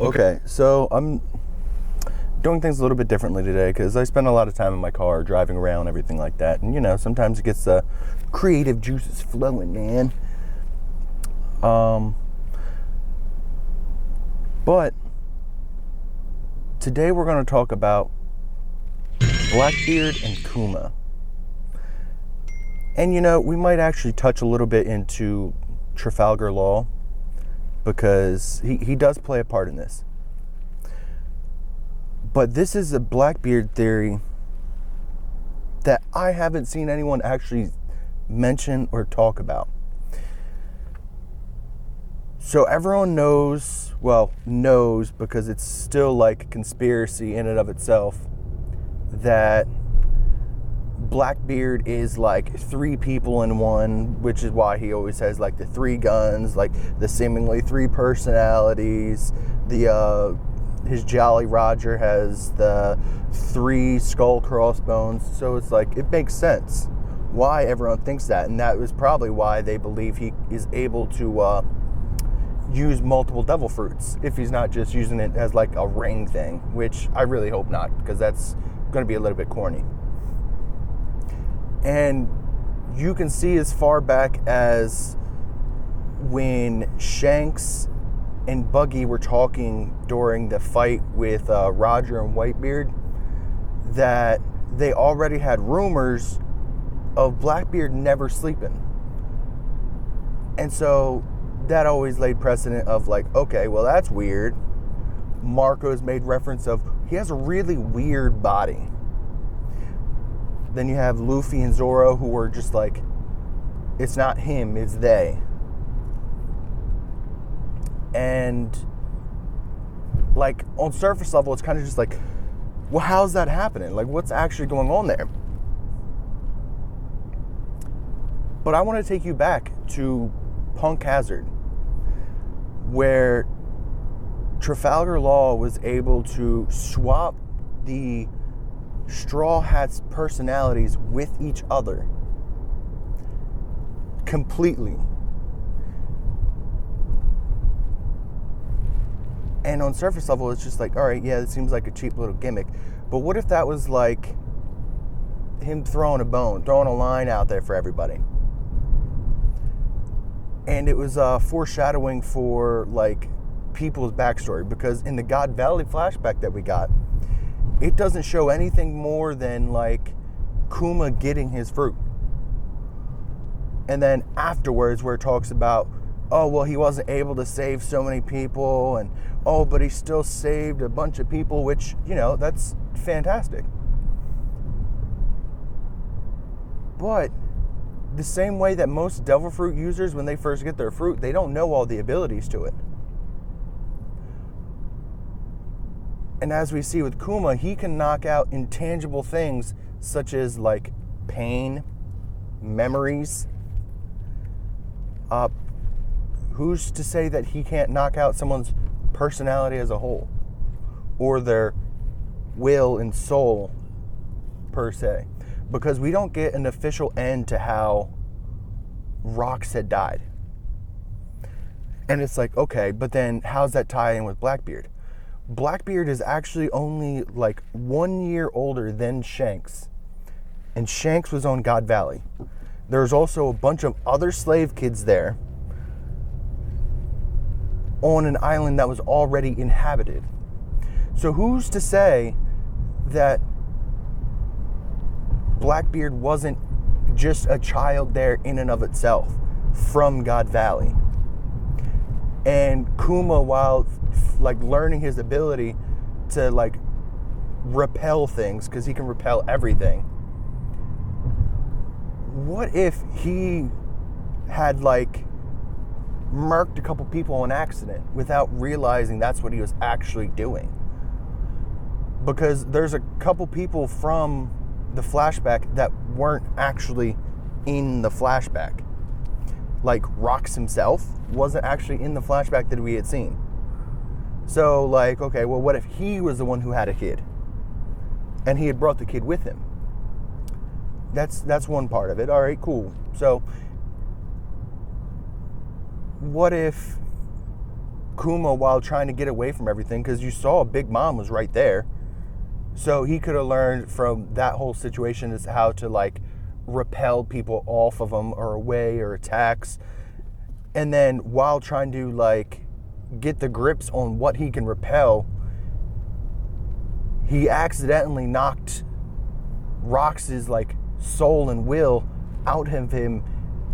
Okay, so I'm doing things a little bit differently today because I spend a lot of time in my car driving around, everything like that. And, sometimes it gets the creative juices flowing, man. But today we're going to talk about BlackBeard and Kuma. And, we might actually touch a little bit into Trafalgar Law because he does play a part in this. But this is a BlackBeard theory that I haven't seen anyone actually mention or talk about. So everyone knows because it's still like a conspiracy in and of itself, that BlackBeard is like three people in one, which is why he always has like the three guns, like the seemingly three personalities. His Jolly Roger has the three skull crossbones. So it's like, it makes sense why everyone thinks that. And that was probably why they believe he is able to use multiple devil fruits if he's not just using it as like a ring thing, which I really hope not, because that's going to be a little bit corny. And you can see as far back as when Shanks and Buggy were talking during the fight with Roger and Whitebeard, that they already had rumors of BlackBeard never sleeping. And so that always laid precedent of like, okay, well, that's weird. Marco's made reference of he has a really weird body. Then you have Luffy and Zoro, who were just like, it's not him, it's they. And like on surface level, it's kind of just like, well, how's that happening? Like, what's actually going on there? But I want to take you back to Punk Hazard, where Trafalgar Law was able to swap the Straw Hats' personalities with each other completely. And on surface level, it's just like, all right, yeah, it seems like a cheap little gimmick. But what if that was like him throwing a line out there for everybody? And it was foreshadowing for like people's backstory, because in the God Valley flashback that we got, it doesn't show anything more than like Kuma getting his fruit. And then afterwards, where it talks about, oh, well, he wasn't able to save so many people, and oh, but he still saved a bunch of people, which, that's fantastic. But the same way that most devil fruit users, when they first get their fruit, they don't know all the abilities to it. And as we see with Kuma, he can knock out intangible things such as like pain, memories. Who's to say that he can't knock out someone's personality as a whole, or their will and soul per se? Because we don't get an official end to how Rox had died. And it's like, okay, but then how's that tie in with BlackBeard? BlackBeard is actually only like 1 year older than Shanks. And Shanks was on God Valley. There's also a bunch of other slave kids there on an island that was already inhabited. So who's to say that BlackBeard wasn't just a child there in and of itself from God Valley? And Kuma, while like learning his ability to like repel things, because he can repel everything, what if he had like murked a couple people on accident without realizing that's what he was actually doing? Because there's a couple people from the flashback that weren't actually in the flashback. Like Rox himself wasn't actually in the flashback that we had seen. So like, okay, well, what if he was the one who had a kid and he had brought the kid with him? That's one part of it. All right, cool. So what if Kuma while trying to get away from everything, because you saw Big Mom was right there. So he could have learned from that whole situation is how to like repel people off of him or away or attacks. And then while trying to like get the grips on what he can repel, he accidentally knocked Rox's like soul and will out of him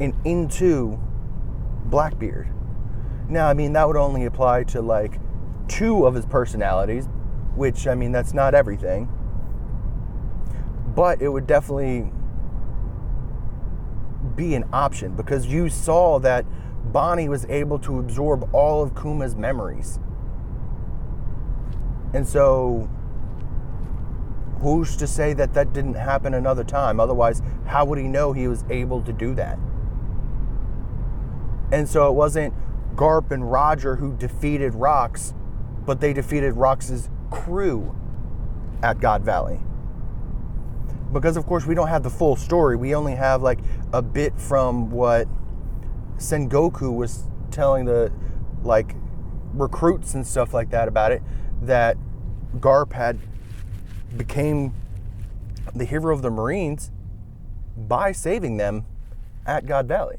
and into BlackBeard. Now, I mean, that would only apply to like 2 of his personalities, which, I mean, that's not everything. But it would definitely be an option, because you saw that Bonnie was able to absorb all of Kuma's memories. And so, who's to say that that didn't happen another time? Otherwise, how would he know he was able to do that? And so it wasn't Garp and Roger who defeated Rox, but they defeated Rox's crew at God Valley. Because, of course, we don't have the full story. We only have, like, a bit from what Sengoku was telling the, like, recruits and stuff like that about it, that Garp had became the hero of the Marines by saving them at God Valley.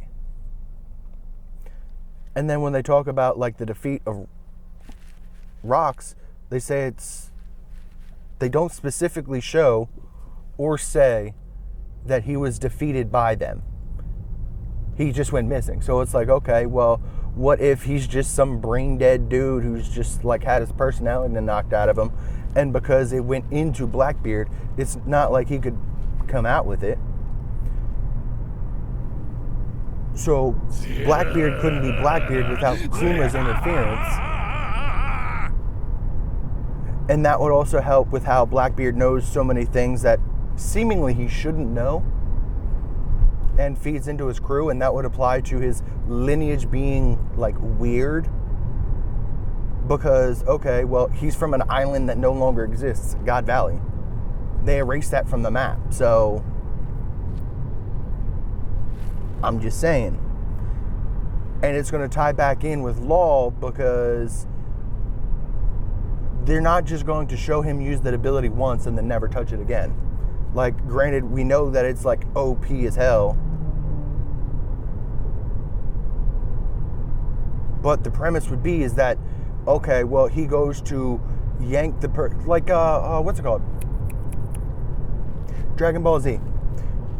And then when they talk about, like, the defeat of Rox, they say they don't specifically show or say that he was defeated by them. He just went missing. So it's like, okay, well, what if he's just some brain dead dude who's just like had his personality knocked out of him, and because it went into BlackBeard, it's not like he could come out with it. So BlackBeard couldn't be BlackBeard without Kuma's interference. And that would also help with how BlackBeard knows so many things that seemingly he shouldn't know, and feeds into his crew, and that would apply to his lineage being like weird. Because, okay, well, he's from an island that no longer exists, God Valley. They erased that from the map. So I'm just saying. And it's going to tie back in with Law, because they're not just going to show him use that ability once and then never touch it again. Like, granted, we know that it's like OP as hell, but the premise would be is that, okay, well, he goes to yank the what's it called? Dragon Ball Z,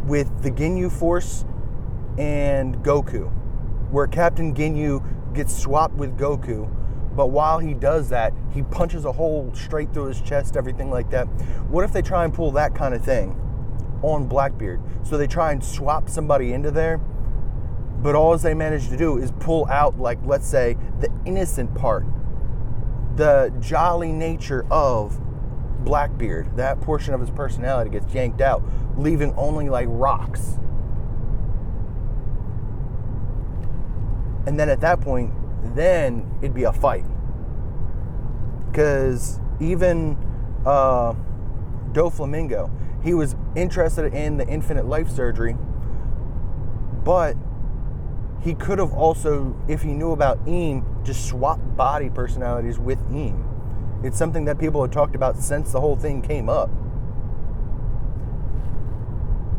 with the Ginyu Force and Goku, where Captain Ginyu gets swapped with Goku. But while he does that, he punches a hole straight through his chest, everything like that. What if they try and pull that kind of thing on BlackBeard? So they try and swap somebody into there, but all they manage to do is pull out, like, let's say, the innocent part, the jolly nature of BlackBeard. That portion of his personality gets yanked out, leaving only, like, rocks. And then at that point, then it'd be a fight. Because even Doflamingo, he was interested in the infinite life surgery, but he could have also, if he knew about Eam, just swap body personalities with Eam. It's something that people had talked about since the whole thing came up.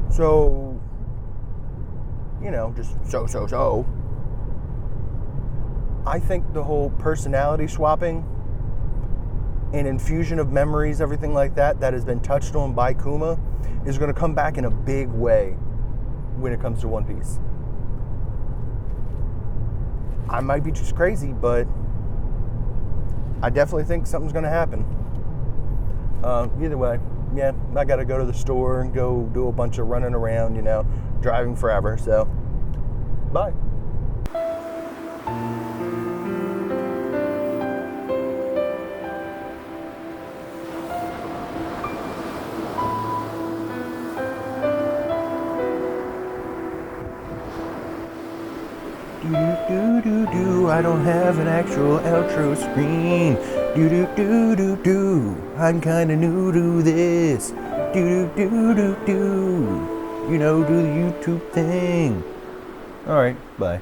So, you know, just so. I think the whole personality swapping and infusion of memories, everything like that has been touched on by Kuma, is going to come back in a big way when it comes to One Piece. I might be just crazy, but I definitely think something's going to happen. Either way, yeah, I got to go to the store and go do a bunch of running around, you know, driving forever. So, bye. I don't have an actual outro screen. I'm kinda new to this. You know, do the YouTube thing. Alright, bye.